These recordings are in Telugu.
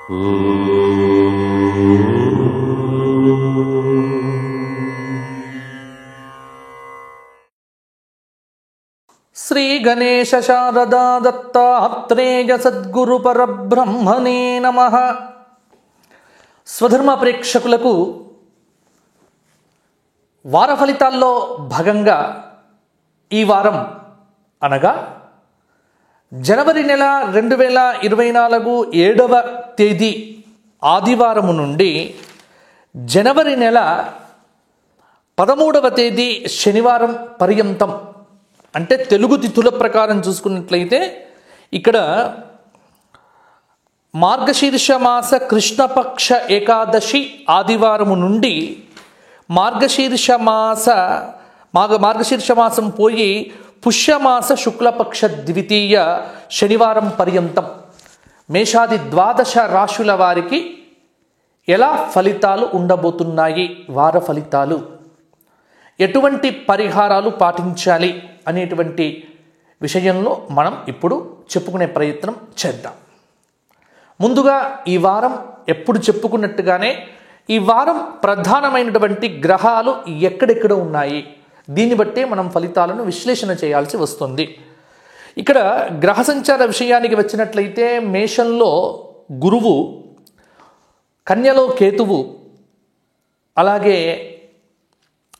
శ్రీ గణేశ శారదా దత్తాత్రేయ సద్గురు పరబ్రహ్మణే నమః. స్వధర్మ ప్రేక్షకులకు వార ఫలితాల్లో భాగంగా ఈ వారం అనగా జనవరి నెల 2024 7వ తేదీ ఆదివారము నుండి జనవరి నెల 13వ తేదీ శనివారం పర్యంతం, అంటే తెలుగు తిథుల ప్రకారం చూసుకున్నట్లయితే ఇక్కడ మార్గశీర్ష మాస కృష్ణపక్ష ఏకాదశి ఆదివారము నుండి మార్గశీర్ష మాసం పోయి పుష్యమాస శుక్లపక్ష ద్వితీయ శనివారం పర్యంతం మేషాది 12 రాశుల వారికి ఎలా ఫలితాలు ఉండబోతున్నాయి, వార ఫలితాలు, ఎటువంటి పరిహారాలు పాటించాలి అనేటువంటి విషయంలో మనం ఇప్పుడు చెప్పుకునే ప్రయత్నం చేద్దాం. ముందుగా ఈ వారం ఎప్పుడు చెప్పుకున్నట్టుగానే ఈ వారం ప్రధానమైనటువంటి గ్రహాలు ఎక్కడెక్కడ ఉన్నాయి, దీన్ని బట్టే మనం ఫలితాలను విశ్లేషణ చేయాల్సి వస్తుంది. ఇక్కడ గ్రహ సంచార విషయానికి వచ్చినట్లయితే మేషంలో గురువు, కన్యలో కేతువు, అలాగే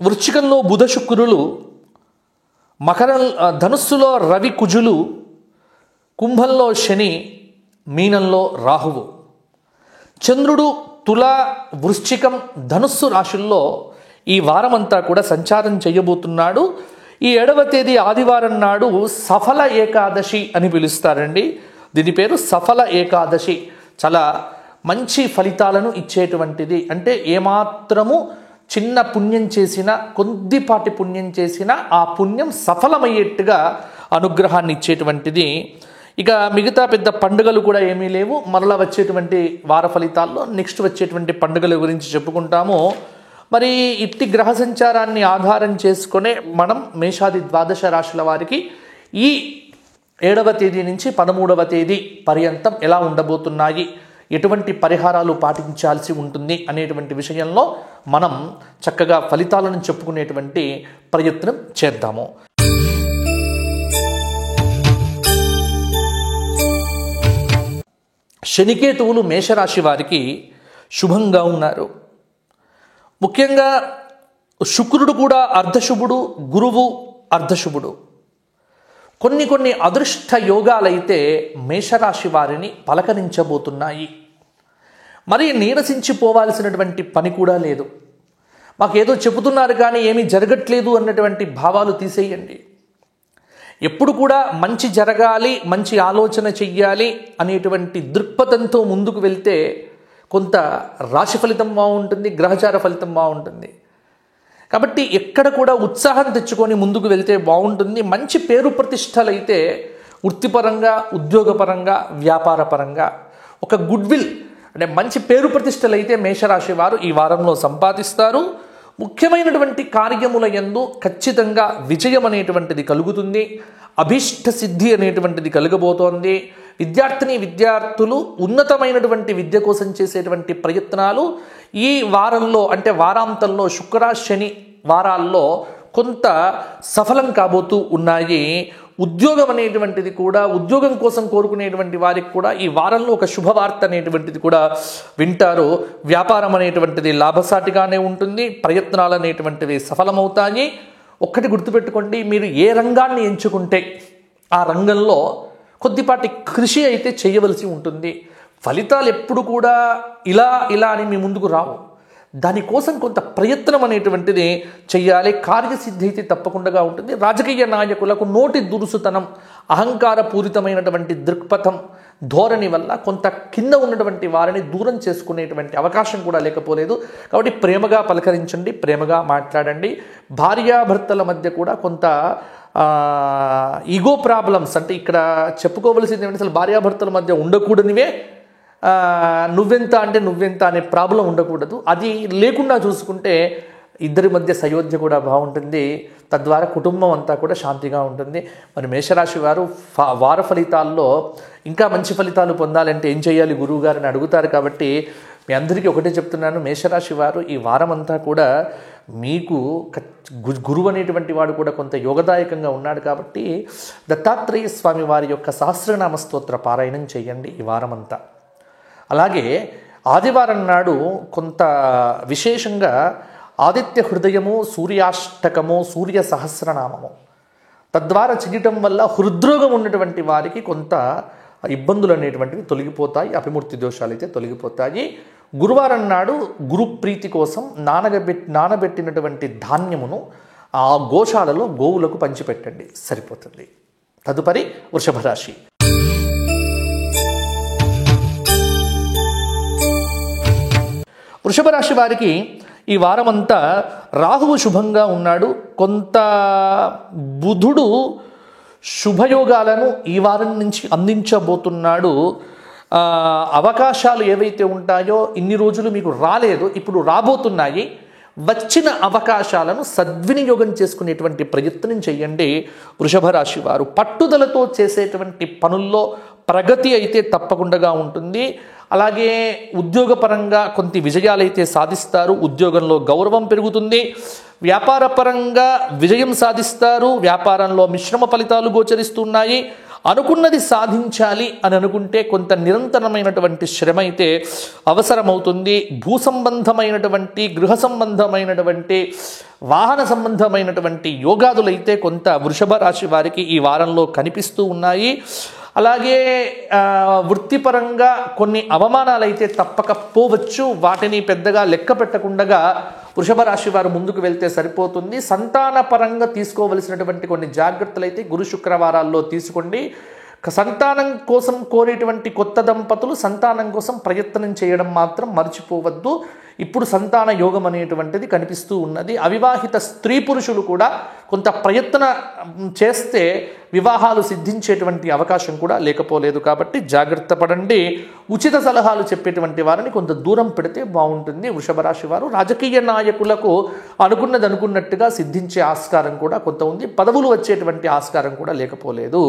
వృశ్చికంలో బుధ శుక్రులు, ధనుస్సులో రవి కుజులు, కుంభంలో శని, మీనంలో రాహువు. చంద్రుడు తుల, వృశ్చికం, ధనుస్సు రాశుల్లో ఈ వారమంతా కూడా సంచారం చేయబోతున్నాడు. ఈ 7వ తేదీ ఆదివారం నాడు సఫల ఏకాదశి అని పిలుస్తారండి. దీని పేరు సఫల ఏకాదశి. చాలా మంచి ఫలితాలను ఇచ్చేటువంటిది. అంటే ఏమాత్రము చిన్న పుణ్యం చేసినా, కొద్దిపాటి పుణ్యం చేసినా ఆ పుణ్యం సఫలమయ్యేట్టుగా అనుగ్రహాన్ని ఇచ్చేటువంటిది. ఇక మిగతా పెద్ద పండుగలు కూడా ఏమీ లేవు. మరలా వచ్చేటువంటి వార ఫలితాల్లో నెక్స్ట్ వచ్చేటువంటి పండుగల గురించి చెప్పుకుంటాము. మరి ఇట్టి గ్రహ సంచారాన్ని ఆధారం చేసుకునే మనం మేషాది 12 రాశుల వారికి ఈ 7వ తేదీ నుంచి 13వ తేదీ పర్యంతం ఎలా ఉండబోతున్నాయి, ఎటువంటి పరిహారాలు పాటించాల్సి ఉంటుంది అనేటువంటి విషయంలో మనం చక్కగా ఫలితాలను చెప్పుకునేటువంటి ప్రయత్నం చేద్దాము. శనికేతువులు మేషరాశి వారికి శుభంగా ఉన్నారు. ముఖ్యంగా శుక్రుడు కూడా అర్ధశుభుడు, గురువు అర్ధశుభుడు. కొన్ని అదృష్ట యోగాలైతే మేషరాశి వారిని పలకరించబోతున్నాయి. మరి నీరసించిపోవాల్సినటువంటి పని కూడా లేదు. మాకేదో చెబుతున్నారు కానీ ఏమీ జరగట్లేదు అన్నటువంటి భావాలు తీసేయండి. ఎప్పుడు కూడా మంచి జరగాలి, మంచి ఆలోచన చెయ్యాలి అనేటువంటి దృక్పథంతో ముందుకు వెళ్తే కొంత రాశి ఫలితం బాగుంటుంది, గ్రహచార ఫలితం బాగుంటుంది. కాబట్టి ఎక్కడ కూడా ఉత్సాహం తెచ్చుకొని ముందుకు వెళ్తే బాగుంటుంది. మంచి పేరు ప్రతిష్టలు అయితే వృత్తిపరంగా, ఉద్యోగపరంగా, వ్యాపారపరంగా ఒక గుడ్విల్ అంటే మంచి పేరు ప్రతిష్టలు అయితే మేషరాశి వారు ఈ వారంలో సంపాదిస్తారు. ముఖ్యమైనటువంటి కార్యముల యందు ఖచ్చితంగా విజయం అనేటువంటిది కలుగుతుంది. అభీష్ట సిద్ధి అనేటువంటిది కలగబోతోంది. విద్యార్థులు ఉన్నతమైనటువంటి విద్య కోసం చేసేటువంటి ప్రయత్నాలు ఈ వారంలో, అంటే వారాంతంలో శుక్ర శని వారాల్లో కొంత సఫలం కాబోతూ ఉన్నాయి. ఉద్యోగం అనేటువంటిది కూడా, ఉద్యోగం కోసం కోరుకునేటువంటి వారికి కూడా ఈ వారంలో ఒక శుభవార్త అనేటువంటిది కూడా వింటారు. వ్యాపారం అనేటువంటిది లాభసాటిగానే ఉంటుంది. ప్రయత్నాలు అనేటువంటివి సఫలమవుతాయి. ఒక్కటి గుర్తుపెట్టుకోండి, మీరు ఏ రంగాన్ని ఎంచుకుంటే ఆ రంగంలో కొద్దిపాటి కృషి అయితే చేయవలసి ఉంటుంది. ఫలితాలు ఎప్పుడు కూడా ఇలా అని మీ ముందుకు రావు. దానికోసం కొంత ప్రయత్నం అనేటువంటిది చెయ్యాలి. కార్యసిద్ధి అయితే తప్పకుండా ఉంటుంది. రాజకీయ నాయకులకు నోటి దురుసుతనం, అహంకార పూరితమైనటువంటి దృక్పథం, ధోరణి వల్ల కొంత కింద ఉన్నటువంటి వారిని దూరం చేసుకునేటువంటి అవకాశం కూడా లేకపోలేదు. కాబట్టి ప్రేమగా పలకరించండి, ప్రేమగా మాట్లాడండి. భార్యాభర్తల మధ్య కూడా కొంత ఈగో ప్రాబ్లమ్స్, అంటే ఇక్కడ చెప్పుకోవలసింది ఏమంటే అసలు భార్యాభర్తల మధ్య ఉండకూడనివే. నువ్వెంత అంటే నువ్వెంత అనే ప్రాబ్లం ఉండకూడదు. అది లేకుండా చూసుకుంటే ఇద్దరి మధ్య సయోధ్య కూడా బాగుంటుంది. తద్వారా కుటుంబం అంతా కూడా శాంతిగా ఉంటుంది. మరి మేషరాశి వారు వార ఫలితాల్లో ఇంకా మంచి ఫలితాలు పొందాలంటే ఏం చేయాలి గురువు గారిని అడుగుతారు. కాబట్టి మీ అందరికీ ఒకటే చెప్తున్నాను, మేషరాశి వారు ఈ వారం అంతా కూడా మీకు గురువు అనేటువంటి వాడు కూడా కొంత యోగదాయకంగా ఉన్నాడు. కాబట్టి దత్తాత్రేయ స్వామి వారి యొక్క సహస్రనామ స్తోత్ర పారాయణం చేయండి ఈ వారమంతా. అలాగే ఆదివారం నాడు కొంత విశేషంగా ఆదిత్య హృదయము, సూర్యాష్టకము, సూర్య సహస్రనామము తద్వారా చేయటం వల్ల హృద్రోగం ఉన్నటువంటి వారికి కొంత ఇబ్బందులు అనేటువంటివి తొలగిపోతాయి. అభిమూర్తి దోషాలు అయితే తొలగిపోతాయి. గురువారం నాడు గురుప్రీతి కోసం నానబెట్టినటువంటి ధాన్యమును ఆ గోశాలలో గోవులకు పంచిపెట్టండి, సరిపోతుంది. తదుపరి వృషభ రాశి. వృషభ రాశి వారికి ఈ వారమంతా రాహువు శుభంగా ఉన్నాడు. కొంత బుధుడు శుభయోగాలను ఈ వారం నుంచి అందించబోతున్నాడు. అవకాశాలు ఏవైతే ఉంటాయో ఇన్ని రోజులు మీకు రాలేదు, ఇప్పుడు రాబోతున్నాయి. వచ్చిన అవకాశాలను సద్వినియోగం చేసుకునేటువంటి ప్రయత్నం చేయండి వృషభ రాశి వారు. పట్టుదలతో చేసేటువంటి పనుల్లో ప్రగతి అయితే తప్పకుండా ఉంటుంది. అలాగే ఉద్యోగపరంగా కొంత విజయాలైతే సాధిస్తారు. ఉద్యోగంలో గౌరవం పెరుగుతుంది. వ్యాపారపరంగా విజయం సాధిస్తారు. వ్యాపారంలో మిశ్రమ ఫలితాలు గోచరిస్తున్నాయి. అనుకున్నది సాధించాలి అని అనుకుంటే కొంత నిరంతరమైనటువంటి శ్రమ అయితే అవసరమవుతుంది. భూ సంబంధమైనటువంటి, గృహ సంబంధమైనటువంటి, వాహన సంబంధమైనటువంటి యోగాదులైతే కొంత వృషభ రాశి వారికి ఈ వారంలో కనిపిస్తూ ఉన్నాయి. అలాగే వృత్తిపరంగా కొన్ని అవమానాలు అయితే తప్పకపోవచ్చు. వాటిని పెద్దగా లెక్క పెట్టకుండా వృషభ రాశి వారు ముందుకు వెళ్తే సరిపోతుంది. సంతాన పరంగా తీసుకోవలసినటువంటి కొన్ని జాగ్రత్తలు అయితే గురు శుక్రవారాల్లో తీసుకోండి. సంతానం కోసం కోరేటువంటి కొత్త దంపతులు సంతానం కోసం ప్రయత్నం చేయడం మాత్రం మర్చిపోవద్దు. ఇప్పుడు సంతాన యోగం అనేటువంటిది కనిపిస్తూ ఉన్నది. అవివాహిత స్త్రీ పురుషులు కూడా కొంత ప్రయత్న చేస్తే వివాహాలు సిద్ధించేటువంటి అవకాశం కూడా లేకపోలేదు. కాబట్టి జాగ్రత్త పడండి. ఉచిత సలహాలు చెప్పేటువంటి వారిని కొంత దూరం పెడితే బాగుంటుంది వృషభ రాశి వారు. రాజకీయ నాయకులకు అనుకున్నది అనుకున్నట్టుగా సిద్ధించే ఆస్కారం కూడా కొంత ఉంది. పదవులు వచ్చేటువంటి ఆస్కారం కూడా లేకపోలేదు.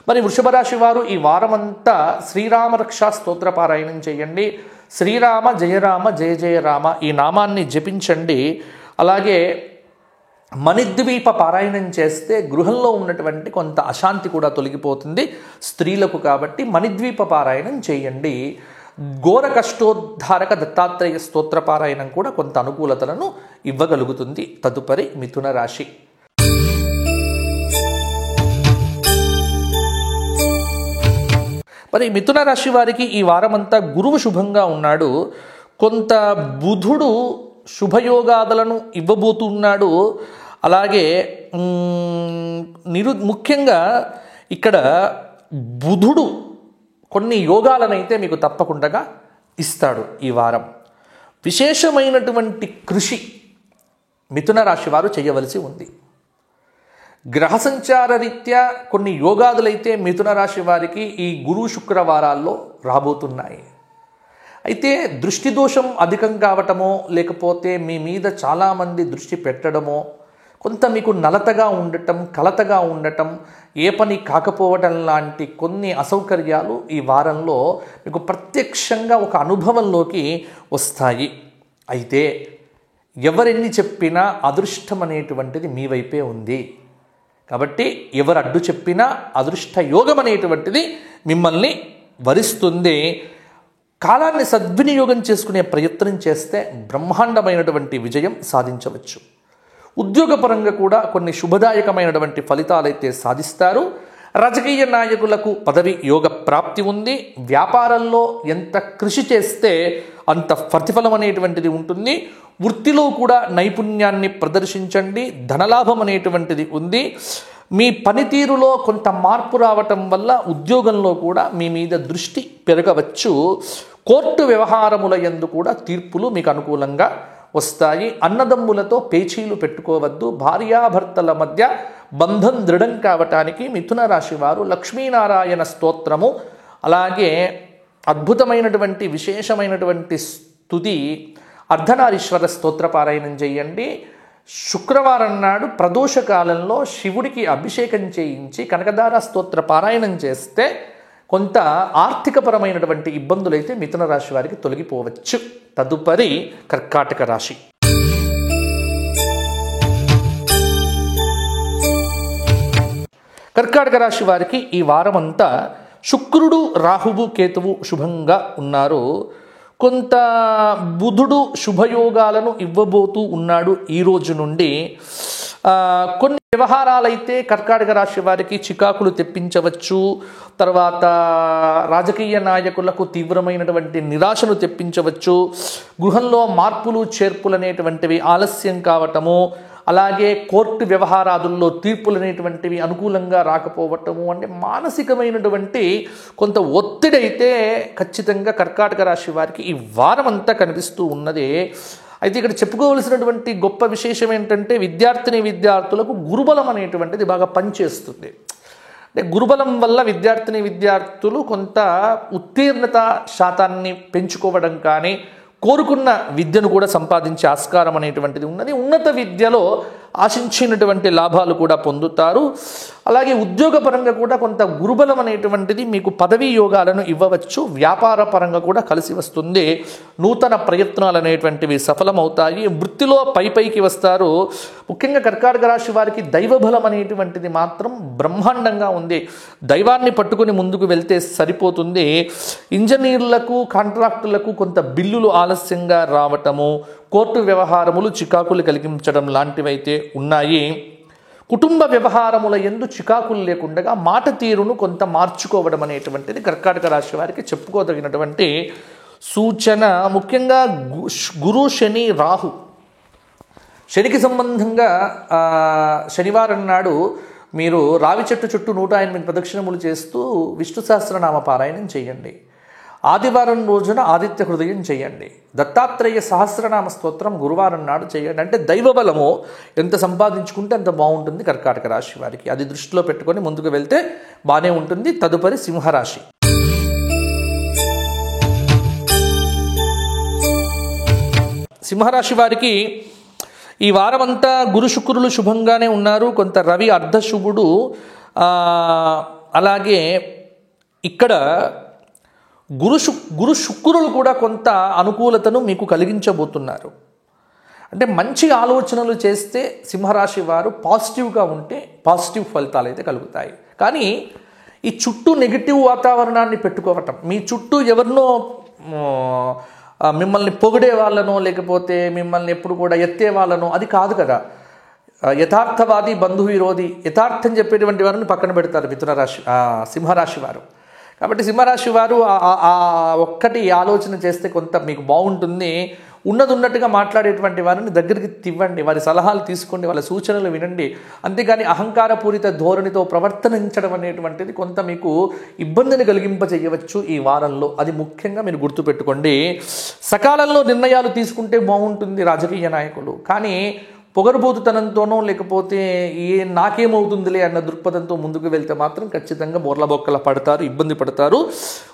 మరి వృషభ రాశి వారు ఈ వారమంతా శ్రీరామ రక్షా స్తోత్ర పారాయణం చేయండి. శ్రీరామ జయ రామ జయ జయ రామ ఈ నామాన్ని జపించండి. అలాగే మణిద్వీప పారాయణం చేస్తే గృహంలో ఉన్నటువంటి కొంత అశాంతి కూడా తొలగిపోతుంది స్త్రీలకు. కాబట్టి మణిద్వీప పారాయణం చేయండి. ఘోర కష్టోద్ధారక దత్తాత్రేయ స్తోత్ర పారాయణం కూడా కొంత అనుకూలతలను ఇవ్వగలుగుతుంది. తదుపరి మిథున రాశి. మరి మిథున రాశి వారికి ఈ వారమంతా గురువు శుభంగా ఉన్నాడు. కొంత బుధుడు శుభయోగాదులను ఇవ్వబోతున్నాడు. అలాగే ముఖ్యంగా ఇక్కడ బుధుడు కొన్ని యోగాలనైతే మీకు తప్పకుండా ఇస్తాడు ఈ వారం. విశేషమైనటువంటి కృషి మిథున రాశి వారు చేయవలసి ఉంది. గ్రహ సంచార రీత్యా కొన్ని యోగాదులైతే మిథున రాశి వారికి ఈ గురు శుక్రవారాల్లో రాబోతున్నాయి. అయితే దృష్టి దోషం అధికం కావటమో, లేకపోతే మీ మీద చాలామంది దృష్టి పెట్టడమో, కొంత మీకు నలతగా ఉండటం, కలతగా ఉండటం, ఏ పని కాకపోవటం లాంటి కొన్ని అసౌకర్యాలు ఈ వారంలో మీకు ప్రత్యక్షంగా ఒక అనుభవంలోకి వస్తాయి. అయితే ఎవరెన్ని చెప్పినా అదృష్టం అనేటువంటిది మీ వైపే ఉంది. కాబట్టి ఎవరు అడ్డు చెప్పినా అదృష్ట యోగం అనేటువంటిది మిమ్మల్ని వరిస్తుంది. కాలాన్ని సద్వినియోగం చేసుకునే ప్రయత్నం చేస్తే బ్రహ్మాండమైనటువంటి విజయం సాధించవచ్చు. ఉద్యోగపరంగా కూడా కొన్ని శుభదాయకమైనటువంటి ఫలితాలైతే సాధిస్తారు. రాజకీయ నాయకులకు పదవి యోగ ప్రాప్తి ఉంది. వ్యాపారంలో ఎంత కృషి చేస్తే అంత ప్రతిఫలం అనేటువంటిది ఉంటుంది. వృత్తిలో కూడా నైపుణ్యాన్ని ప్రదర్శించండి. ధనలాభం అనేటువంటిది ఉంది. మీ పనితీరులో కొంత మార్పు రావటం వల్ల ఉద్యోగంలో కూడా మీ మీద దృష్టి పెరగవచ్చు. కోర్టు వ్యవహారముల యందు కూడా తీర్పులు మీకు అనుకూలంగా వస్తాయి. అన్నదమ్ములతో పేచీలు పెట్టుకోవద్దు. భార్యాభర్తల మధ్య బంధం దృఢం కావటానికి మిథున రాశి వారు లక్ష్మీనారాయణ స్తోత్రము, అలాగే అద్భుతమైనటువంటి విశేషమైనటువంటి స్తుతి అర్ధనారీశ్వర స్తోత్ర పారాయణం చేయండి. శుక్రవారం నాడు ప్రదోష కాలంలో శివుడికి అభిషేకం చేయించి కనకదార స్తోత్ర పారాయణం చేస్తే కొంత ఆర్థికపరమైనటువంటి ఇబ్బందులు అయితే మిథున రాశి వారికి తొలగిపోవచ్చు. తదుపరి కర్కాటక రాశి. కర్కాటక రాశి వారికి ఈ వారం అంతా శుక్రుడు, రాహువు, కేతువు శుభంగా ఉన్నారు. కొంత బుధుడు శుభయోగాలను ఇవ్వబోతూ ఉన్నాడు ఈ రోజు నుండి. కొన్ని వ్యవహారాలైతే కర్కాటక రాశి వారికి చికాకులు తెప్పించవచ్చు. తర్వాత రాజకీయ నాయకులకు తీవ్రమైనటువంటి నిరాశను తెప్పించవచ్చు. గృహంలో మార్పులు చేర్పులు అనేటువంటివి ఆలస్యం కావటము, అలాగే కోర్టు వ్యవహారాదుల్లో తీర్పులు అనేటువంటివి అనుకూలంగా రాకపోవటము, అంటే మానసికమైనటువంటి కొంత ఒత్తిడి అయితే ఖచ్చితంగా కర్కాటక రాశి వారికి ఈ వారం అంతా కనిపిస్తూ ఉన్నది. అయితే ఇక్కడ చెప్పుకోవలసినటువంటి గొప్ప విశేషం ఏంటంటే విద్యార్థులకు గురుబలం అనేటువంటిది బాగా పనిచేస్తుంది. అంటే గురుబలం వల్ల విద్యార్థులు కొంత ఉత్తీర్ణత శాతాన్ని పెంచుకోవడం కానీ, కోరుకున్న విద్యను కూడా సంపాదించే ఆస్కారం అనేటువంటిది ఉన్నది. ఉన్నత విద్యలో ఆశించినటువంటి లాభాలు కూడా పొందుతారు. అలాగే ఉద్యోగపరంగా కూడా కొంత గురుబలం అనేటువంటిది మీకు పదవీ యోగాలను ఇవ్వవచ్చు. వ్యాపార పరంగా కూడా కలిసి వస్తుంది. నూతన ప్రయత్నాలు అనేటువంటివి సఫలమవుతాయి. వృత్తిలో పైకి వస్తారు. ముఖ్యంగా కర్కాటక రాశి వారికి దైవబలం అనేటువంటిది మాత్రం బ్రహ్మాండంగా ఉంది. దైవాన్ని పట్టుకుని ముందుకు వెళ్తే సరిపోతుంది. ఇంజనీర్లకు, కాంట్రాక్టులకు కొంత బిల్లులు ఆలస్యంగా రావటము, కోర్టు వ్యవహారములు చికాకులు కలిగించడం లాంటివైతే ఉన్నాయి. కుటుంబ వ్యవహారముల యందు చికాకులు లేకుండా మాట తీరును కొంత మార్చుకోవడం అనేటువంటిది కర్కాటక రాశి వారికి చెప్పుకోదగినటువంటి సూచన. ముఖ్యంగా గురు, శని, రాహు, శనికి సంబంధంగా శనివారం నాడు మీరు రావి చెట్టు చుట్టూ 108 ప్రదక్షిణములు చేస్తూ విష్ణు సహస్రనామ పారాయణం చేయండి. ఆదివారం రోజున ఆదిత్య హృదయం చేయండి. దత్తాత్రేయ సహస్రనామ స్తోత్రం గురువారం నాడు చేయండి. అంటే దైవబలము ఎంత సంపాదించుకుంటే అంత బాగుంటుంది కర్కాటక రాశి వారికి. అది దృష్టిలో పెట్టుకొని ముందుకు వెళ్తే బాగానే ఉంటుంది. తదుపరి సింహరాశి. సింహరాశి వారికి ఈ వారమంతా గురు శుక్రులు శుభంగానే ఉన్నారు. కొంత రవి అర్ధశుభుడు. అలాగే ఇక్కడ గురు శుక్రులు కూడా కొంత అనుకూలతను మీకు కలిగించబోతున్నారు. అంటే మంచి ఆలోచనలు చేస్తే సింహరాశి వారు పాజిటివ్గా ఉంటే పాజిటివ్ ఫలితాలు అయితే కలుగుతాయి. కానీ ఈ చుట్టూ నెగిటివ్ వాతావరణాన్ని పెట్టుకోవటం, మీ చుట్టూ ఎవరినో మిమ్మల్ని పొగిడే వాళ్ళనో లేకపోతే మిమ్మల్ని ఎప్పుడు కూడా ఎత్తే వాళ్ళనో అది కాదు కదా. యథార్థవాది బంధు విరోధి, యథార్థం చెప్పేటువంటి వారిని పక్కన పెడతారు సింహరాశి వారు. కాబట్టి సింహరాశి వారు ఒక్కటి ఆలోచన చేస్తే కొంత మీకు బాగుంటుంది. ఉన్నట్టుగా మాట్లాడేటువంటి వారిని దగ్గరికి తివ్వండి, వారి సలహాలు తీసుకోండి, వాళ్ళ సూచనలు వినండి. అంతేగాని అహంకారపూరిత ధోరణితో ప్రవర్తనించడం అనేటువంటిది కొంత మీకు ఇబ్బందిని కలిగింపజేయవచ్చు ఈ వారంలో. అది ముఖ్యంగా మీరు గుర్తుపెట్టుకోండి. సకాలంలో నిర్ణయాలు తీసుకుంటే బాగుంటుంది రాజకీయ నాయకులు. కానీ పొగరుబోతుతనంతోనో లేకపోతే నాకేమవుతుందిలే అన్న దృక్పథంతో ముందుకు వెళ్తే మాత్రం ఖచ్చితంగా బోర్ల బొక్కల పడతారు, ఇబ్బంది పడతారు.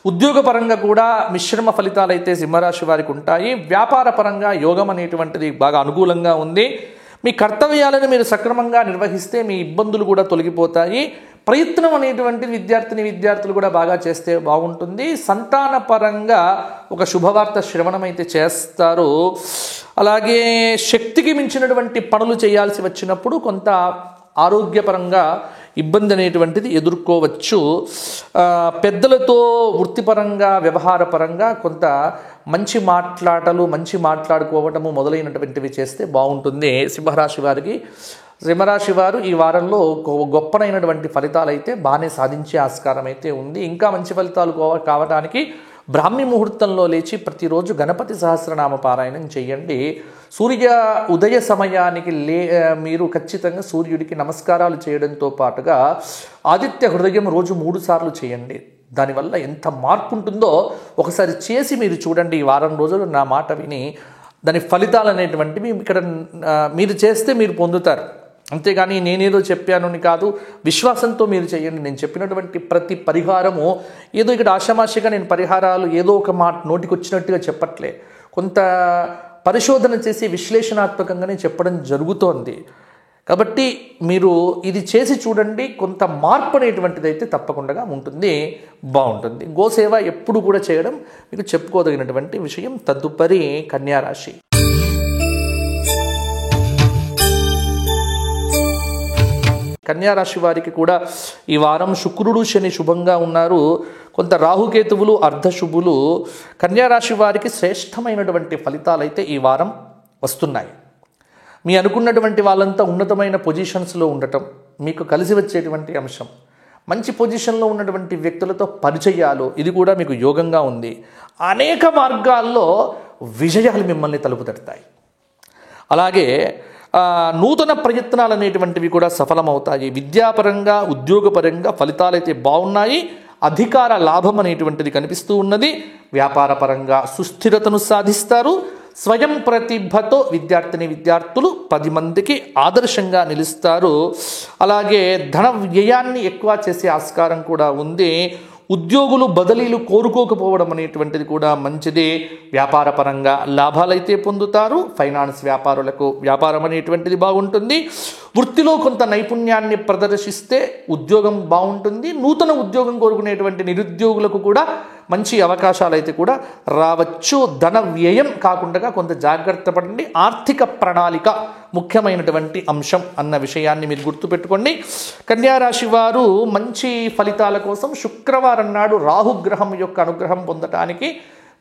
ఉద్యోగపరంగా కూడా మిశ్రమ ఫలితాలు అయితే సింహరాశి వారికి ఉంటాయి. వ్యాపార పరంగా యోగం అనేటువంటిది బాగా అనుకూలంగా ఉంది. మీ కర్తవ్యాలను మీరు సక్రమంగా నిర్వహిస్తే మీ ఇబ్బందులు కూడా తొలగిపోతాయి. ప్రయత్నం అనేటువంటిది విద్యార్థులు కూడా బాగా చేస్తే బాగుంటుంది. సంతాన పరంగా ఒక శుభవార్త శ్రవణం అయితే చేస్తారు. అలాగే శక్తికి మించినటువంటి పనులు చేయాల్సి వచ్చినప్పుడు కొంత ఆరోగ్యపరంగా ఇబ్బంది అనేటువంటిది ఎదుర్కోవచ్చు. పెద్దలతో వృత్తిపరంగా వ్యవహారపరంగా కొంత మంచి మాట్లాడుకోవటము మొదలైనటువంటివి చేస్తే బాగుంటుంది సింహరాశి వారికి. సింహరాశి వారు ఈ వారంలో గొప్పనైనటువంటి ఫలితాలు అయితే బాగానే సాధించే ఆస్కారం అయితే ఉంది. ఇంకా మంచి ఫలితాలు కావడానికి బ్రాహ్మీ ముహూర్తంలో లేచి ప్రతిరోజు గణపతి సహస్రనామ పారాయణం చేయండి. సూర్య ఉదయ సమయానికి మీరు ఖచ్చితంగా సూర్యుడికి నమస్కారాలు చేయడంతో పాటుగా ఆదిత్య హృదయం రోజు 3 సార్లు చేయండి. దానివల్ల ఎంత మార్పు ఉంటుందో ఒకసారి చేసి మీరు చూడండి. ఈ వారం రోజులు నా మాట విని దాని ఫలితాలు అనేటువంటివి ఇక్కడ మీరు చేస్తే మీరు పొందుతారు. అంతేగాని నేనేదో చెప్పానని కాదు, విశ్వాసంతో మీరు చేయండి. నేను చెప్పినటువంటి ప్రతి పరిహారము ఏదో ఇక్కడ ఆషామాషిగా నేను పరిహారాలు ఏదో ఒక మాట నోటికి వచ్చినట్టుగా చెప్పట్లే. కొంత పరిశోధన చేసి విశ్లేషణాత్మకంగానే చెప్పడం జరుగుతోంది. కాబట్టి మీరు ఇది చేసి చూడండి, కొంత మార్పు అనేటువంటిది అయితే తప్పకుండా ఉంటుంది, బాగుంటుంది. గోసేవ ఎప్పుడు కూడా చేయడం మీకు చెప్పుకోదగినటువంటి విషయం. తదుపరి కన్యారాశి. కన్యారాశి వారికి కూడా ఈ వారం శుక్రుడు శని శుభంగా ఉన్నారు. కొంత రాహుకేతువులు అర్ధశుభులు. కన్యారాశి వారికి శ్రేష్టమైనటువంటి ఫలితాలు అయితే ఈ వారం వస్తున్నాయి. మీ అనుకున్నటువంటి వాళ్ళంతా ఉన్నతమైన పొజిషన్స్లో ఉండటం మీకు కలిసి వచ్చేటువంటి అంశం. మంచి పొజిషన్లో ఉన్నటువంటి వ్యక్తులతో పరిచయాలు, ఇది కూడా మీకు యోగంగా ఉంది. అనేక మార్గాల్లో విజయాలు మిమ్మల్ని తలుపు తడతాయి. అలాగే నూతన ప్రయత్నాలు అనేటువంటివి కూడా సఫలమవుతాయి. విద్యాపరంగా ఉద్యోగపరంగా ఫలితాలైతే బాగున్నాయి. అధికార లాభం అనేటువంటిది కనిపిస్తూ ఉన్నది. వ్యాపార పరంగా సుస్థిరతను సాధిస్తారు. స్వయం ప్రతిభతో విద్యార్థులు 10 మందికి ఆదర్శంగా నిలుస్తారు. అలాగే ధన వ్యయాన్ని ఎక్కువ చేసే ఆస్కారం కూడా ఉంది. ఉద్యోగులు బదిలీలు కోరుకోకపోవడం అనేటువంటిది కూడా మంచిది. వ్యాపార పరంగా లాభాలైతే పొందుతారు. ఫైనాన్స్ వ్యాపారులకు వ్యాపారం అనేటువంటిది బాగుంటుంది. వృత్తిలో కొంత నైపుణ్యాన్ని ప్రదర్శిస్తే ఉద్యోగం బాగుంటుంది. నూతన ఉద్యోగం కోరుకునేటువంటి నిరుద్యోగులకు కూడా మంచి అవకాశాలు అయితే కూడా రావచ్చు. ధన వ్యయం కాకుండా కొంత జాగ్రత్త పడండి. ఆర్థిక ప్రణాళిక ముఖ్యమైనటువంటి అంశం అన్న విషయాన్ని మీరు గుర్తుపెట్టుకోండి. కన్యారాశి వారు మంచి ఫలితాల కోసం శుక్రవారం నాడు రాహుగ్రహం యొక్క అనుగ్రహం పొందటానికి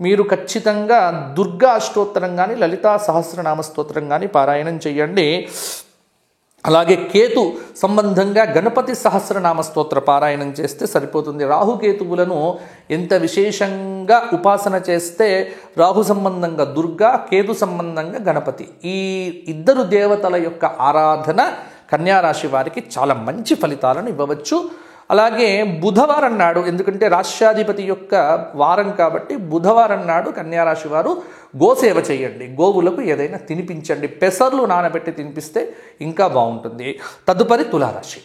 మీరు ఖచ్చితంగా దుర్గా అష్టోత్తరం కానీ లలితా సహస్రనామ స్తోత్రం కానీ పారాయణం చేయండి. అలాగే కేతు సంబంధంగా గణపతి సహస్రనామ స్తోత్ర పారాయణం చేస్తే సరిపోతుంది. రాహుకేతువులను ఎంత విశేషంగా ఉపాసన చేస్తే రాహు సంబంధంగా దుర్గా, కేతు సంబంధంగా గణపతి, ఈ ఇద్దరు దేవతల యొక్క ఆరాధన కన్యారాశి వారికి చాలా మంచి ఫలితాలను ఇవ్వవచ్చు. అలాగే బుధవారం నాడు, ఎందుకంటే రాష్ట్రాధిపతి యొక్క వారం కాబట్టి బుధవారం నాడు కన్యారాశి వారు గోసేవ చేయండి. గోవులకు ఏదైనా తినిపించండి. పెసర్లు నానబెట్టి తినిపిస్తే ఇంకా బాగుంటుంది. తదుపరి తులారాశి.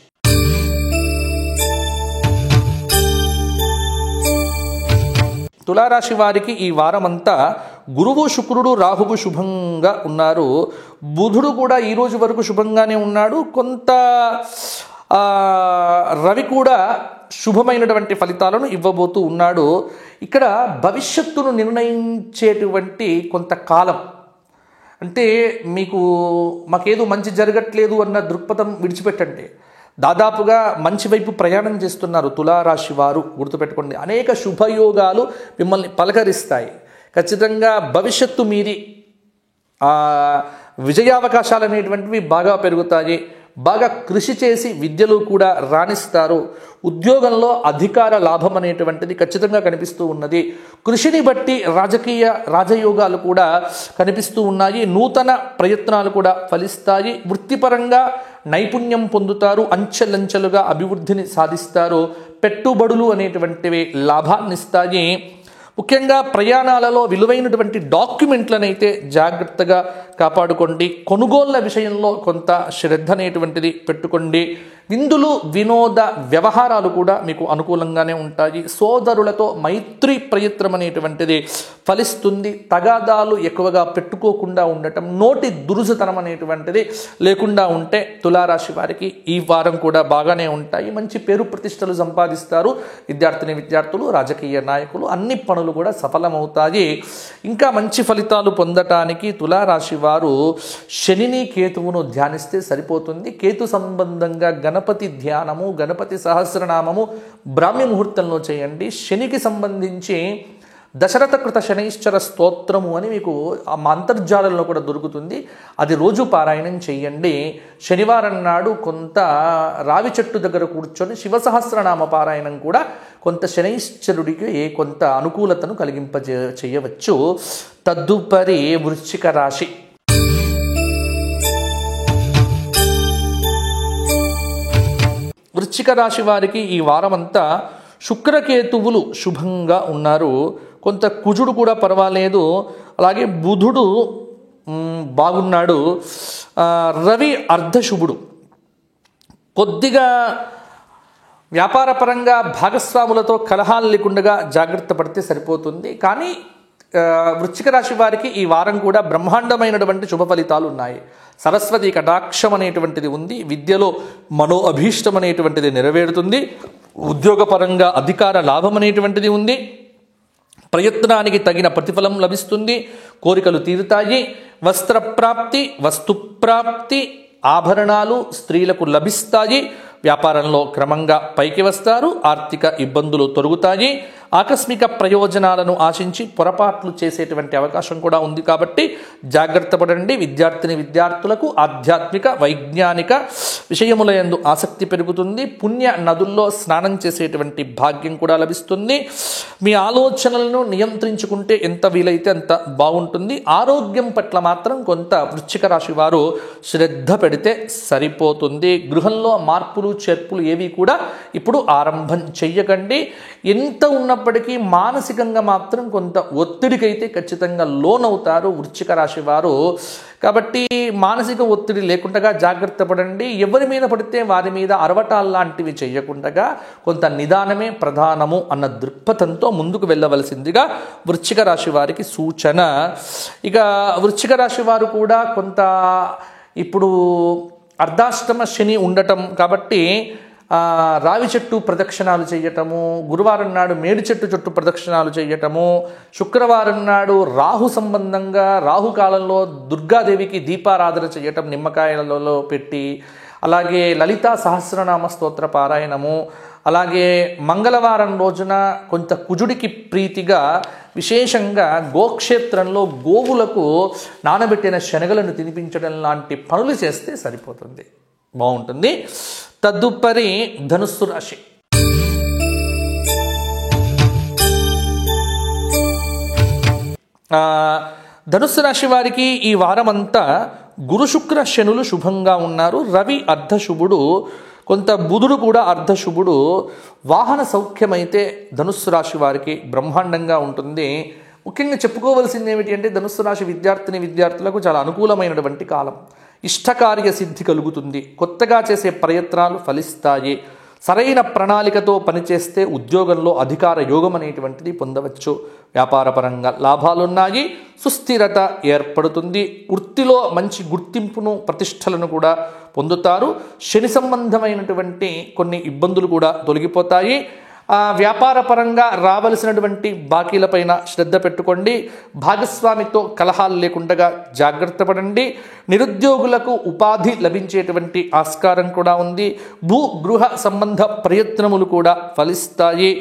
తులారాశి వారికి ఈ వారం అంతా గురువు శుక్రుడు రాహువు శుభంగా ఉన్నారు. బుధుడు కూడా ఈరోజు వరకు శుభంగానే ఉన్నాడు. కొంత రవి కూడా శుభమైనటువంటి ఫలితాలను ఇవ్వబోతూ ఉన్నాడు. ఇక్కడ భవిష్యత్తును నిర్ణయించేటువంటి కొంతకాలం, అంటే మీకు మాకేదో మంచి జరగట్లేదు అన్న దృక్పథం విడిచిపెట్టండి. దాదాపుగా మంచి వైపు ప్రయాణం చేస్తున్నారు తులారాశి వారు, గుర్తుపెట్టుకోండి. అనేక శుభయోగాలు మిమ్మల్ని పలకరిస్తాయి. ఖచ్చితంగా భవిష్యత్తు మీది విజయావకాశాలు అనేటువంటివి బాగా పెరుగుతాయి. బాగా కృషి చేసి విద్యలో కూడా రాణిస్తారు. ఉద్యోగంలో అధికార లాభం అనేటువంటిది ఖచ్చితంగా కనిపిస్తూ ఉన్నది. కృషిని బట్టి రాజయోగాలు కూడా కనిపిస్తూ ఉన్నాయి. నూతన ప్రయత్నాలు కూడా ఫలిస్తాయి. వృత్తిపరంగా నైపుణ్యం పొందుతారు. అంచెలంచెలుగా అభివృద్ధిని సాధిస్తారు. పెట్టుబడులు అనేటువంటివి లాభాన్ని ఇస్తాయి. ముఖ్యంగా ప్రయాణాలలో విలువైనటువంటి డాక్యుమెంట్లను అయితే జాగ్రత్తగా కాపాడుకోండి. కొనుగోళ్ల విషయంలో కొంత శ్రద్ధ అనేటువంటిది పెట్టుకోండి. విందులు వినోద వ్యవహారాలు కూడా మీకు అనుకూలంగానే ఉంటాయి. సోదరులతో మైత్రి ప్రయత్నం అనేటువంటిది ఫలిస్తుంది. తగాదాలు ఎక్కువగా పెట్టుకోకుండా ఉండటం, నోటి దురుసుతనం అనేటువంటిది లేకుండా ఉంటే తులారాశి వారికి ఈ వారం కూడా బాగానే ఉంటాయి. మంచి పేరు ప్రతిష్టలు సంపాదిస్తారు. విద్యార్థులు, రాజకీయ నాయకులు, అన్ని పనులు కూడా సఫలమవుతాయి. ఇంకా మంచి ఫలితాలు పొందటానికి తులారాశి వారు శనిని కేతువును ధ్యానిస్తే సరిపోతుంది. కేతు సంబంధంగా గణపతి ధ్యానము, గణపతి సహస్రనామము బ్రాహ్మీ ముహూర్తంలో చేయండి. శనికి సంబంధించి దశరథ కృత శనైశ్చర స్తోత్రము అని మీకు మా అంతర్జాలంలో కూడా దొరుకుతుంది. అది రోజు పారాయణం చేయండి. శనివారం నాడు కొంత రావి చెట్టు దగ్గర కూర్చొని శివ సహస్రనామ పారాయణం కూడా కొంత శనైశ్చరుడికి కొంత అనుకూలతను చేయవచ్చు. తదుపరి వృశ్చిక రాశి. వృశ్చిక రాశి వారికి ఈ వారమంతా శుక్రకేతువులు శుభంగా ఉన్నారు. కొంత కుజుడు కూడా పర్వాలేదు. అలాగే బుధుడు బాగున్నాడు. రవి అర్ధశుభుడు. కొద్దిగా వ్యాపారపరంగా భాగస్వాములతో కలహాలు లేకుండా జాగ్రత్త పడితే సరిపోతుంది. కానీ వృశ్చిక రాశి వారికి ఈ వారం కూడా బ్రహ్మాండమైనటువంటి శుభ ఫలితాలు ఉన్నాయి. సరస్వతి కటాక్షం అనేటువంటిది ఉంది. విద్యలో మనో అభీష్టం అనేటువంటిది నెరవేరుతుంది. ఉద్యోగపరంగా అధికార లాభం అనేటువంటిది ఉంది. ప్రయత్నానికి తగిన ప్రతిఫలం లభిస్తుంది. కోరికలు తీరుతాయి. వస్త్రప్రాప్తి, వస్తుప్రాప్తి, ఆభరణాలు స్త్రీలకు లభిస్తాయి. వ్యాపారంలో క్రమంగా పైకి వస్తారు. ఆర్థిక ఇబ్బందులు తొలగుతాయి. ఆకస్మిక ప్రయోజనాలను ఆశించి పొరపాట్లు చేసేటువంటి అవకాశం కూడా ఉంది కాబట్టి జాగ్రత్త పడండి. విద్యార్థులకు ఆధ్యాత్మిక వైజ్ఞానిక విషయముల యందు ఆసక్తి పెరుగుతుంది. పుణ్య నదుల్లో స్నానం చేసేటువంటి భాగ్యం కూడా లభిస్తుంది. మీ ఆలోచనలను నియంత్రించుకుంటే ఎంత వీలైతే అంత బాగుంటుంది. ఆరోగ్యం పట్ల మాత్రం కొంత వృశ్చిక రాశి వారు శ్రద్ధ పెడితే సరిపోతుంది. గృహంలో మార్పులు చేర్పులు ఏవి కూడా ఇప్పుడు ఆరంభం చెయ్యకండి. ఎంత ఉన్నప్పటికీ మానసికంగా మాత్రం కొంత ఒత్తిడికైతే ఖచ్చితంగా లోనవుతారు వృశ్చిక రాశి వారు. కాబట్టి మానసిక ఒత్తిడి లేకుండా జాగ్రత్త పడండి. ఎవరి మీద పడితే వారి మీద అరవటాల్లాంటివి చేయకుండా కొంత నిదానమే ప్రధానము అన్న దృక్పథంతో ముందుకు వెళ్ళవలసిందిగా వృశ్చిక రాశి వారికి సూచన. ఇక వృశ్చిక రాశి వారు కూడా కొంత ఇప్పుడు అర్ధాష్టమ శని ఉండటం కాబట్టి రావి చెట్టు ప్రదక్షిణాలు చేయటము, గురువారం నాడు మేడి చెట్టు చుట్టూ ప్రదక్షిణాలు చేయటము, శుక్రవారం నాడు రాహు సంబంధంగా రాహుకాలంలో దుర్గాదేవికి దీపారాధన చేయటం నిమ్మకాయలలో పెట్టి, అలాగే లలితా సహస్రనామ స్తోత్ర పారాయణము, అలాగే మంగళవారం రోజున కొంత కుజుడికి ప్రీతిగా విశేషంగా గోక్షేత్రంలో గోవులకు నానబెట్టిన శనగలను తినిపించడం లాంటి పనులు చేస్తే సరిపోతుంది, బాగుంటుంది. తదుపరి ధనుస్సు రాశి. ధనుస్సు రాశి వారికి ఈ వారమంతా గురు శుక్ర శనులు శుభంగా ఉన్నారు. రవి అర్ధశుభుడు, కొంత బుధుడు కూడా అర్ధశుభుడు. వాహన సౌఖ్యమైతే ధనుస్సు రాశి వారికి బ్రహ్మాండంగా ఉంటుంది. ముఖ్యంగా చెప్పుకోవాల్సింది ఏమిటి అంటే ధనుస్సు రాశి విద్యార్థులకు చాలా అనుకూలమైనటువంటి కాలం. ఇష్టకార్య సిద్ధి కలుగుతుంది. కొత్తగా చేసే ప్రయత్నాలు ఫలిస్తాయి. సరైన ప్రణాళికతో పనిచేస్తే ఉద్యోగంలో అధికార యోగం అనేటువంటిది పొందవచ్చు. వ్యాపారపరంగా లాభాలున్నాయి. సుస్థిరత ఏర్పడుతుంది. వృత్తిలో మంచి గుర్తింపును ప్రతిష్టలను కూడా పొందుతారు. శని సంబంధమైనటువంటి కొన్ని ఇబ్బందులు కూడా తొలగిపోతాయి. వ్యాపారపరంగా రావలసినటువంటి బాకీలపైన శ్రద్ధ పెట్టుకోండి. భాగస్వామితో కలహాలు లేకుండా జాగ్రత్త పడండి. నిరుద్యోగులకు ఉపాధి లభించేటువంటి ఆస్కారం కూడా ఉంది. గృహ సంబంధ ప్రయత్నములు కూడా ఫలిస్తాయి.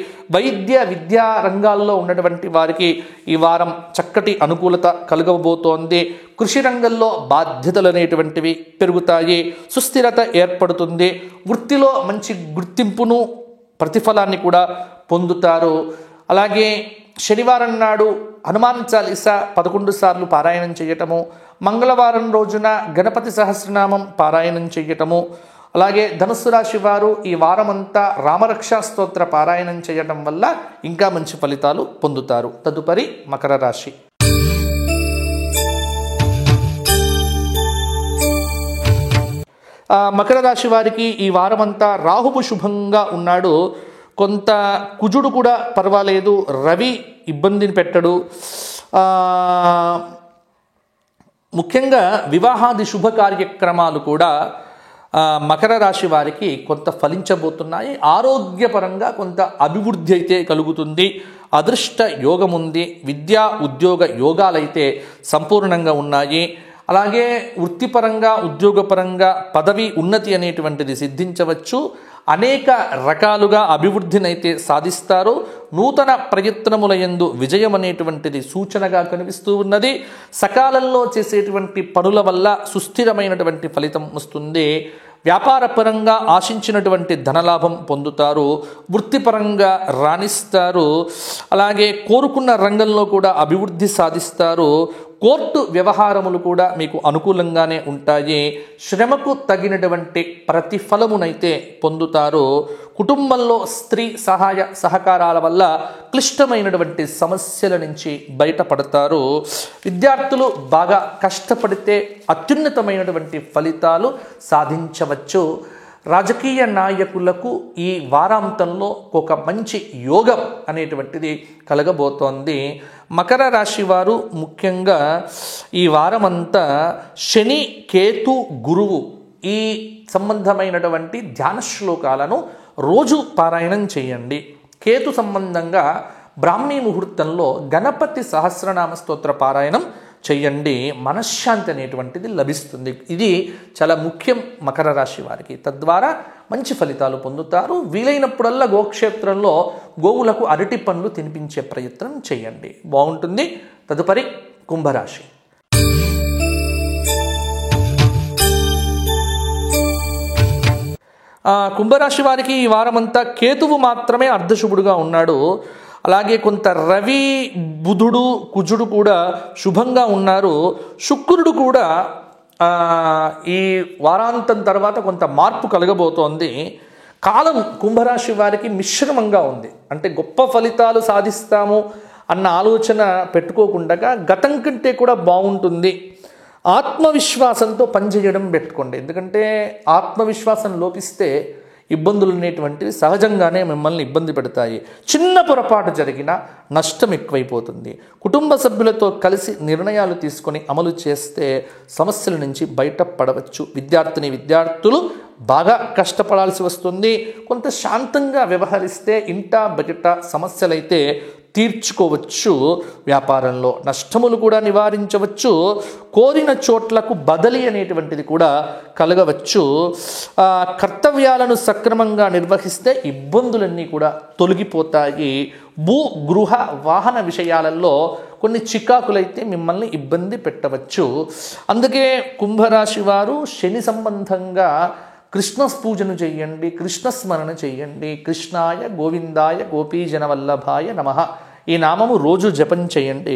విద్యా రంగాల్లో ఉన్నటువంటి వారికి ఈ వారం చక్కటి అనుకూలత కలగబోతోంది. కృషి రంగంలో బాధ్యతలు అనేటువంటివి పెరుగుతాయి. సుస్థిరత ఏర్పడుతుంది. వృత్తిలో మంచి గుర్తింపును ప్రతిఫలాన్ని కూడా పొందుతారు. అలాగే శనివారం నాడు హనుమాన్ చాలీసా 11 సార్లు పారాయణం చేయటము, మంగళవారం రోజున గణపతి సహస్రనామం పారాయణం చేయటము, అలాగే ధనుస్సు రాశి వారు ఈ వారమంతా రామరక్షా స్తోత్ర పారాయణం చేయటం వల్ల ఇంకా మంచి ఫలితాలు పొందుతారు. తదుపరి మకర రాశి. మకర రాశి వారికి ఈ వారమంతా రాహువు శుభంగా ఉన్నాడు. కొంత కుజుడు కూడా పర్వాలేదు. రవి ఇబ్బందిని పెట్టడు. ముఖ్యంగా వివాహాది శుభ కార్యక్రమాలు కూడా మకర రాశి వారికి కొంత ఫలించబోతున్నాయి. ఆరోగ్యపరంగా కొంత అభివృద్ధి అయితే కలుగుతుంది. అదృష్ట యోగం ఉంది. విద్యా ఉద్యోగ యోగాలైతే సంపూర్ణంగా ఉన్నాయి. అలాగే వృత్తిపరంగా ఉద్యోగపరంగా పదవి ఉన్నతి అనేటువంటిది సిద్ధించవచ్చు. అనేక రకాలుగా అభివృద్ధినైతే సాధిస్తారు. నూతన ప్రయత్నముల యందు విజయం అనేటువంటిది సూచనగా కనిపిస్తూ ఉన్నది. సకాలంలో చేసేటువంటి పనుల వల్ల సుస్థిరమైనటువంటి ఫలితం వస్తుంది. వ్యాపారపరంగా ఆశించినటువంటి ధనలాభం పొందుతారు. వృత్తిపరంగా రాణిస్తారు. అలాగే కోరుకున్న రంగంలో కూడా అభివృద్ధి సాధిస్తారు. కోర్టు వ్యవహారములు కూడా మీకు అనుకూలంగానే ఉంటాయి. శ్రమకు తగినటువంటి ప్రతిఫలమునైతే పొందుతారు. కుటుంబంలో స్త్రీ సహాయ సహకారాల వల్ల క్లిష్టమైనటువంటి సమస్యల నుంచి బయటపడతారు. విద్యార్థులు బాగా కష్టపడితే అత్యున్నతమైనటువంటి ఫలితాలు సాధించవచ్చు. రాజకీయ నాయకులకు ఈ వారాంతంలో ఒక మంచి యోగం అనేటువంటిది కలగబోతోంది. మకర రాశి వారు ముఖ్యంగా ఈ వారమంతా శని, కేతు, గురువు ఈ సంబంధమైనటువంటి ధ్యాన శ్లోకాలను రోజు పారాయణం చేయండి. కేతు సంబంధంగా బ్రాహ్మీ ముహూర్తంలో గణపతి సహస్రనామ స్తోత్ర పారాయణం చేయండి. మనశ్శాంతి అనేటువంటిది లభిస్తుంది. ఇది చాలా ముఖ్యం మకర రాశి వారికి. తద్వారా మంచి ఫలితాలు పొందుతారు. వీలైనప్పుడల్లా గోక్షేత్రంలో గోవులకు అరటి పండ్లు తినిపించే ప్రయత్నం చేయండి, బాగుంటుంది. తదుపరి కుంభరాశి. కుంభరాశి వారికి ఈ వారమంతా కేతువు మాత్రమే అర్ధశుభుడుగా ఉన్నాడు. అలాగే కొంత రవి, బుధుడు, కుజుడు కూడా శుభంగా ఉన్నారు. శుక్రుడు కూడా ఈ వారాంతం తర్వాత కొంత మార్పు కలగబోతోంది. కాలం కుంభరాశి వారికి మిశ్రమంగా ఉంది. అంటే గొప్ప ఫలితాలు సాధిస్తాము అన్న ఆలోచన పెట్టుకోకుండా గతం కంటే కూడా బాగుంటుంది, ఆత్మవిశ్వాసంతో పనిచేయడం పెట్టుకోండి. ఎందుకంటే ఆత్మవిశ్వాసం లోపిస్తే ఇబ్బందులు అనేటువంటివి సహజంగానే మిమ్మల్ని ఇబ్బంది పెడతాయి. చిన్న పొరపాటు జరిగినా నష్టం ఎక్కువైపోతుంది. కుటుంబ సభ్యులతో కలిసి నిర్ణయాలు తీసుకొని అమలు చేస్తే సమస్యల నుంచి బయటపడవచ్చు. విద్యార్థులు బాగా కష్టపడాల్సి వస్తుంది. కొంత శాంతంగా వ్యవహరిస్తే ఇంటా బయట సమస్యలైతే తీర్చుకోవచ్చు. వ్యాపారంలో నష్టములు కూడా నివారించవచ్చు. కోరిన చోట్లకు బదిలీ అనేటువంటిది కూడా కలగవచ్చు. కర్తవ్యాలను సక్రమంగా నిర్వహిస్తే ఇబ్బందులన్నీ కూడా తొలగిపోతాయి. భూ, గృహ, వాహన విషయాలలో కొన్ని చికాకులైతే మిమ్మల్ని ఇబ్బంది పెట్టవచ్చు. అందుకే కుంభరాశి వారు శని సంబంధంగా కృష్ణ పూజను చేయండి, కృష్ణ స్మరణ చేయండి. కృష్ణాయ గోవిందాయ గోపీజన వల్లభాయ నమః ఈ నామము రోజు జపం చేయండి.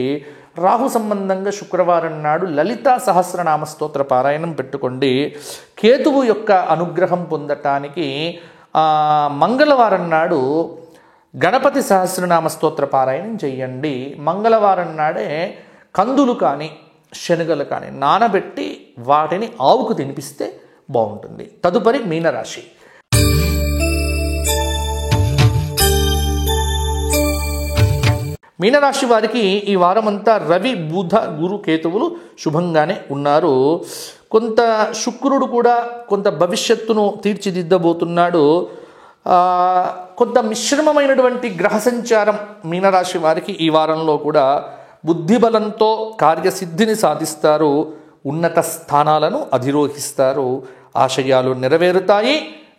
రాహు సంబంధంగా శుక్రవారం నాడు లలితా సహస్రనామ స్తోత్ర పారాయణం పెట్టుకోండి. కేతువు యొక్క అనుగ్రహం పొందటానికి మంగళవారం నాడు గణపతి సహస్రనామ స్తోత్ర పారాయణం చేయండి. మంగళవారం నాడే కందులు కానీ శనగలు కానీ నానబెట్టి వాటిని ఆవుకు తినిపిస్తే బాగుంటుంది. తదుపరి మీనరాశి. మీనరాశి వారికి ఈ వారమంతా రవి, బుధ, గురు, కేతువులు శుభంగానే ఉన్నారు. కొంత శుక్రుడు కూడా కొంత భవిష్యత్తును తీర్చిదిద్దబోతున్నాడు. కొంత మిశ్రమమైనటువంటి గ్రహ సంచారం మీనరాశి వారికి ఈ వారంలో కూడా బుద్ధిబలంతో కార్యసిద్ధిని సాధిస్తారు. ఉన్నత స్థానాలను అధిరోహిస్తారు. ఆశయాలు నెరవేరుతాయి.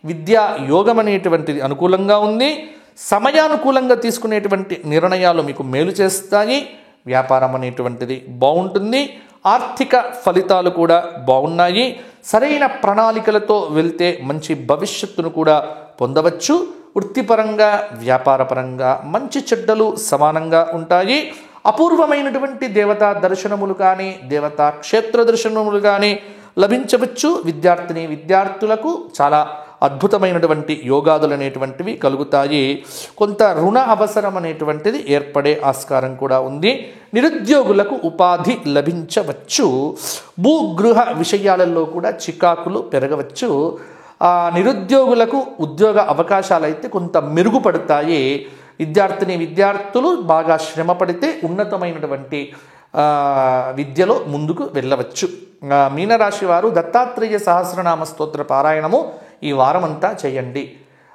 విద్యా యోగం అనేటువంటిది అనుకూలంగా ఉంది. సమయానుకూలంగా తీసుకునేటువంటి నిర్ణయాలు మీకు మేలు చేస్తాయి. వ్యాపారం అనేటువంటిది బాగుంటుంది. ఆర్థిక ఫలితాలు కూడా బాగున్నాయి. సరైన ప్రణాళికలతో వెళ్తే మంచి భవిష్యత్తును కూడా పొందవచ్చు. వృత్తిపరంగా, వ్యాపారపరంగా మంచి చెడ్డలు సమానంగా ఉంటాయి. అపూర్వమైనటువంటి దేవతా దర్శనములు కానీ, దేవతా క్షేత్ర దర్శనములు కానీ లభించవచ్చు. విద్యార్థులకు చాలా అద్భుతమైనటువంటి యోగాదులు అనేటువంటివి కలుగుతాయి. కొంత రుణ అవసరం అనేటువంటిది ఏర్పడే ఆస్కారం కూడా ఉంది. నిరుద్యోగులకు ఉపాధి లభించవచ్చు. భూగృహ విషయాలలో కూడా చికాకులు పెరగవచ్చు. నిరుద్యోగులకు ఉద్యోగ అవకాశాలు అయితే కొంత మెరుగుపడతాయి. విద్యార్థులు బాగా శ్రమ పడితే ఉన్నతమైనటువంటి విద్యలో ముందుకు వెళ్ళవచ్చు. మీనరాశి వారు దత్తాత్రేయ సహస్రనామ స్తోత్ర పారాయణము ఈ వారమంతా చేయండి.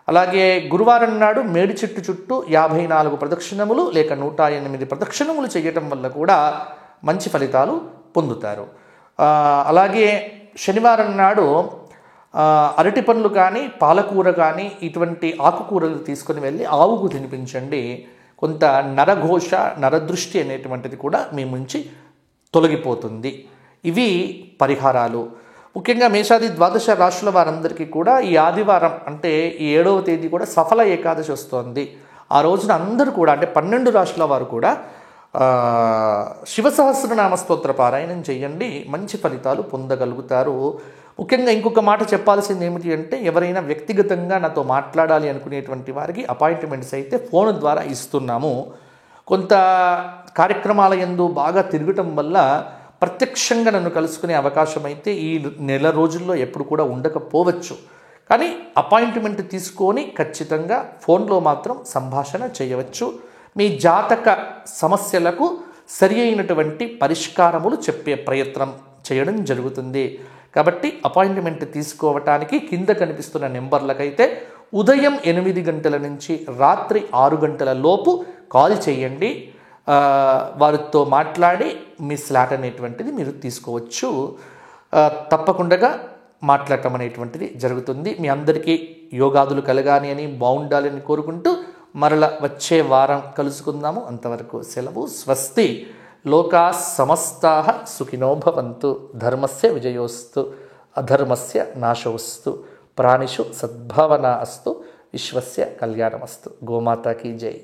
అలాగే గురువారం నాడు మేడి చెట్టు చుట్టూ 54 ప్రదక్షిణములు లేక 108 ప్రదక్షిణములు చేయటం వల్ల కూడా మంచి ఫలితాలు పొందుతారు. అలాగే శనివారం నాడు అరటి పండ్లు కానీ, పాలకూర కానీ ఇటువంటి ఆకుకూరలు తీసుకొని వెళ్ళి ఆవుకు తినిపించండి. కొంత నరఘోష, నరదృష్టి అనేటువంటిది కూడా మీ నుంచి తొలగిపోతుంది. ఇవి పరిహారాలు. ముఖ్యంగా మేషాది ద్వాదశ రాశుల వారందరికీ కూడా ఈ ఆదివారం అంటే ఈ 7వ తేదీ కూడా సఫల ఏకాదశి వస్తోంది. ఆ రోజున అందరూ కూడా అంటే 12 రాశుల వారు కూడా శివ సహస్రనామ స్తోత్ర పారాయణం చేయండి. మంచి ఫలితాలు పొందగలుగుతారు. ముఖ్యంగా ఇంకొక మాట చెప్పాల్సింది ఏమిటి అంటే, ఎవరైనా వ్యక్తిగతంగా నాతో మాట్లాడాలి అనుకునేటువంటి వారికి అపాయింట్మెంట్స్ అయితే ఫోన్ ద్వారా ఇస్తున్నాము. కొంత కార్యక్రమాల యందు బాగా తిరగటం వల్ల ప్రత్యక్షంగా నన్ను కలుసుకునే అవకాశం అయితే ఈ నెల రోజుల్లో ఎప్పుడు కూడా ఉండకపోవచ్చు. కానీ అపాయింట్మెంట్ తీసుకొని ఖచ్చితంగా ఫోన్లో మాత్రం సంభాషణ చేయవచ్చు. మీ జాతక సమస్యలకు సరి అయినటువంటి పరిష్కారములు చెప్పే ప్రయత్నం చేయడం జరుగుతుంది. కాబట్టి అపాయింట్మెంట్ తీసుకోవటానికి కింద కనిపిస్తున్న నెంబర్లకైతే ఉదయం 8 గంటల నుంచి రాత్రి 6 గంటల లోపు కాల్ చేయండి. వారితో మాట్లాడి మీ స్లాట్ అనేటువంటిది మీరు తీసుకోవచ్చు. తప్పకుండా మాట్లాడటం అనేటువంటిది జరుగుతుంది. మీ అందరికీ యోగాదులు కలగాని అని, బాగుండాలని కోరుకుంటూ మరల వచ్చే వారం కలుసుకుందాము. అంతవరకు సెలవు. స్వస్తి. లోకా సమస్తాః సుఖినో భవంతు. ధర్మస్య విజయోస్తు, అధర్మస్య నాశోస్తు. ప్రాణిషు సద్భావన అస్తు. విశ్వస్య కళ్యాణమస్తు. గోమాతా కీ జై.